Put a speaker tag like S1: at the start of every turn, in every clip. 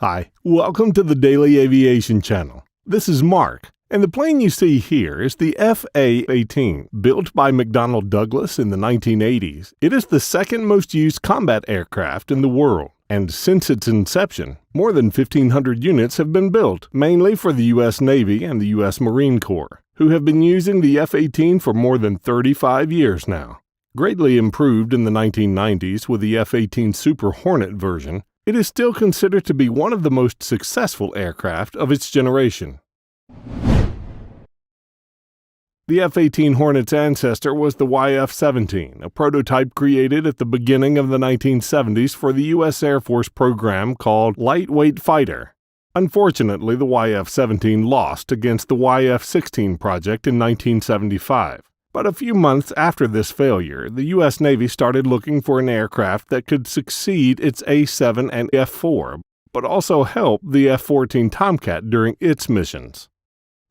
S1: Hi, welcome to the Daily Aviation Channel. This is Mark, and the plane you see here is the FA-18. Built by McDonnell Douglas in the 1980s, it is the second most used combat aircraft in the world, and since its inception, more than 1,500 units have been built, mainly for the U.S. Navy and the U.S. Marine Corps, who have been using the F-18 for more than 35 years now. Greatly improved in the 1990s with the F-18 Super Hornet version, it is still considered to be one of the most successful aircraft of its generation. The F-18 Hornet's ancestor was the YF-17, a prototype created at the beginning of the 1970s for the U.S. Air Force program called Lightweight Fighter. Unfortunately, the YF-17 lost against the YF-16 project in 1975. But a few months after this failure, the U.S. Navy started looking for an aircraft that could succeed its A-7 and F-4, but also help the F-14 Tomcat during its missions.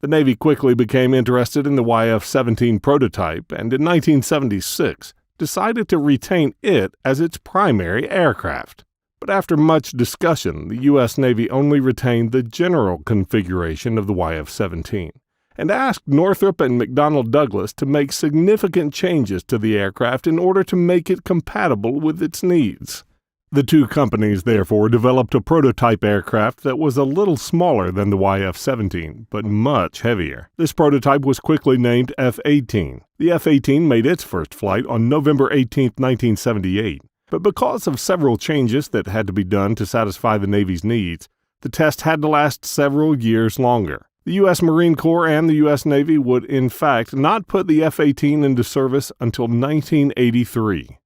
S1: The Navy quickly became interested in the YF-17 prototype and in 1976 decided to retain it as its primary aircraft. But after much discussion, the U.S. Navy only retained the general configuration of the YF-17. And asked Northrop and McDonnell Douglas to make significant changes to the aircraft in order to make it compatible with its needs. The two companies therefore developed a prototype aircraft that was a little smaller than the YF-17, but much heavier. This prototype was quickly named F-18. The F-18 made its first flight on November 18, 1978, but because of several changes that had to be done to satisfy the Navy's needs, the test had to last several years longer. The U.S. Marine Corps and the U.S. Navy would, in fact, not put the F-18 into service until 1983.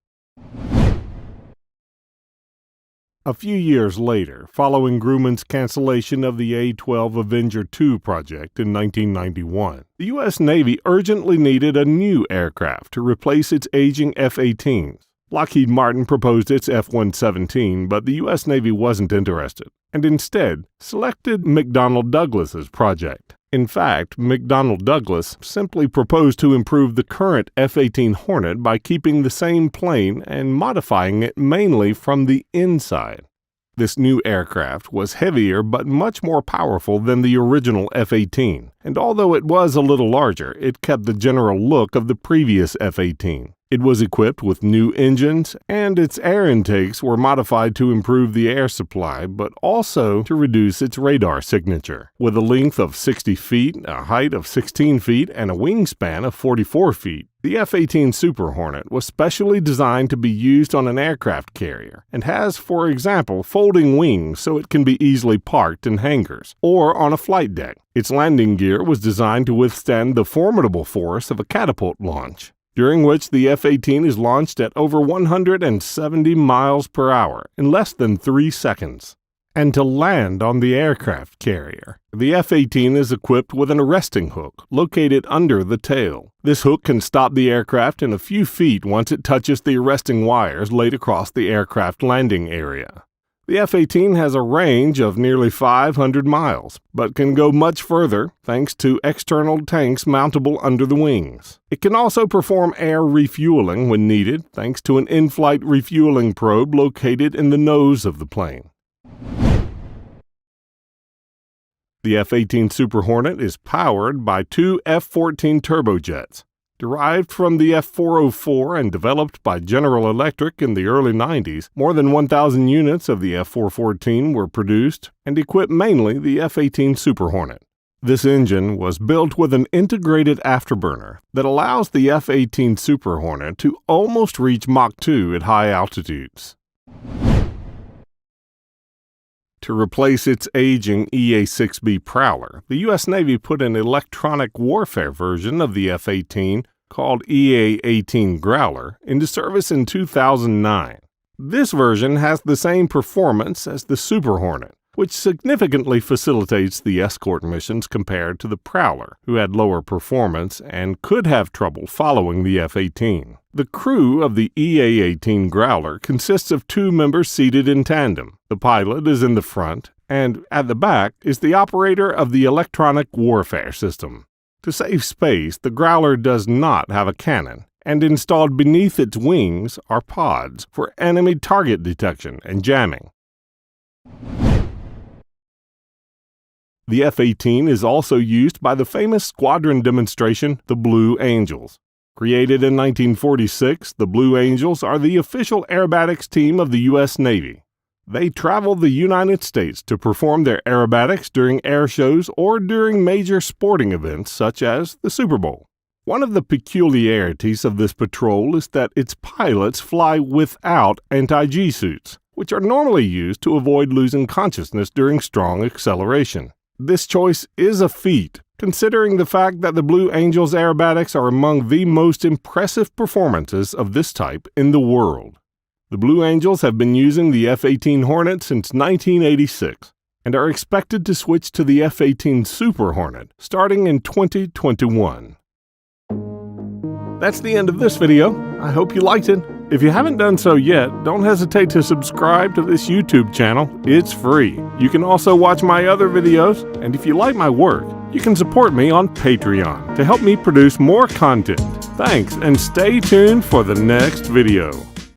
S1: A few years later, following Grumman's cancellation of the A-12 Avenger II project in 1991, the U.S. Navy urgently needed a new aircraft to replace its aging F-18s. Lockheed Martin proposed its F-117, but the U.S. Navy wasn't interested, and instead selected McDonnell Douglas's project. In fact, McDonnell Douglas simply proposed to improve the current F-18 Hornet by keeping the same plane and modifying it mainly from the inside. This new aircraft was heavier but much more powerful than the original F-18, and although it was a little larger, it kept the general look of the previous F-18. It was equipped with new engines, and its air intakes were modified to improve the air supply, but also to reduce its radar signature. With a length of 60 feet, a height of 16 feet, and a wingspan of 44 feet, the F-18 Super Hornet was specially designed to be used on an aircraft carrier, and has, for example, folding wings so it can be easily parked in hangars, or on a flight deck. Its landing gear was designed to withstand the formidable force of a catapult launch, during which the F-18 is launched at over 170 miles per hour in less than 3 seconds. And to land on the aircraft carrier, the F-18 is equipped with an arresting hook located under the tail. This hook can stop the aircraft in a few feet once it touches the arresting wires laid across the aircraft landing area. The F-18 has a range of nearly 500 miles, but can go much further thanks to external tanks mountable under the wings. It can also perform air refueling when needed thanks to an in-flight refueling probe located in the nose of the plane. The F-18 Super Hornet is powered by two F-14 turbojets. Derived from the F-404 and developed by General Electric in the early 90s, more than 1,000 units of the F-414 were produced and equipped mainly the F-18 Super Hornet. This engine was built with an integrated afterburner that allows the F-18 Super Hornet to almost reach Mach 2 at high altitudes. To replace its aging EA-6B Prowler, the U.S. Navy put an electronic warfare version of the F-18 called EA-18 Growler into service in 2009. This version has the same performance as the Super Hornet, which significantly facilitates the escort missions compared to the Prowler, who had lower performance and could have trouble following the F-18. The crew of the EA-18 Growler consists of 2 members seated in tandem. The pilot is in the front, and at the back is the operator of the electronic warfare system. To save space, the Growler does not have a cannon, and installed beneath its wings are pods for enemy target detection and jamming. The F-18 is also used by the famous squadron demonstration, the Blue Angels. Created in 1946, the Blue Angels are the official aerobatics team of the U.S. Navy. They travel the United States to perform their aerobatics during air shows or during major sporting events such as the Super Bowl. One of the peculiarities of this patrol is that its pilots fly without anti-G suits, which are normally used to avoid losing consciousness during strong acceleration. This choice is a feat, considering the fact that the Blue Angels aerobatics are among the most impressive performances of this type in the world. The Blue Angels have been using the F-18 Hornet since 1986 and are expected to switch to the F-18 Super Hornet starting in 2021. That's the end of this video. I hope you liked it. If you haven't done so yet, don't hesitate to subscribe to this YouTube channel. It's free. You can also watch my other videos, and if you like my work, you can support me on Patreon to help me produce more content. Thanks, and stay tuned for the next video.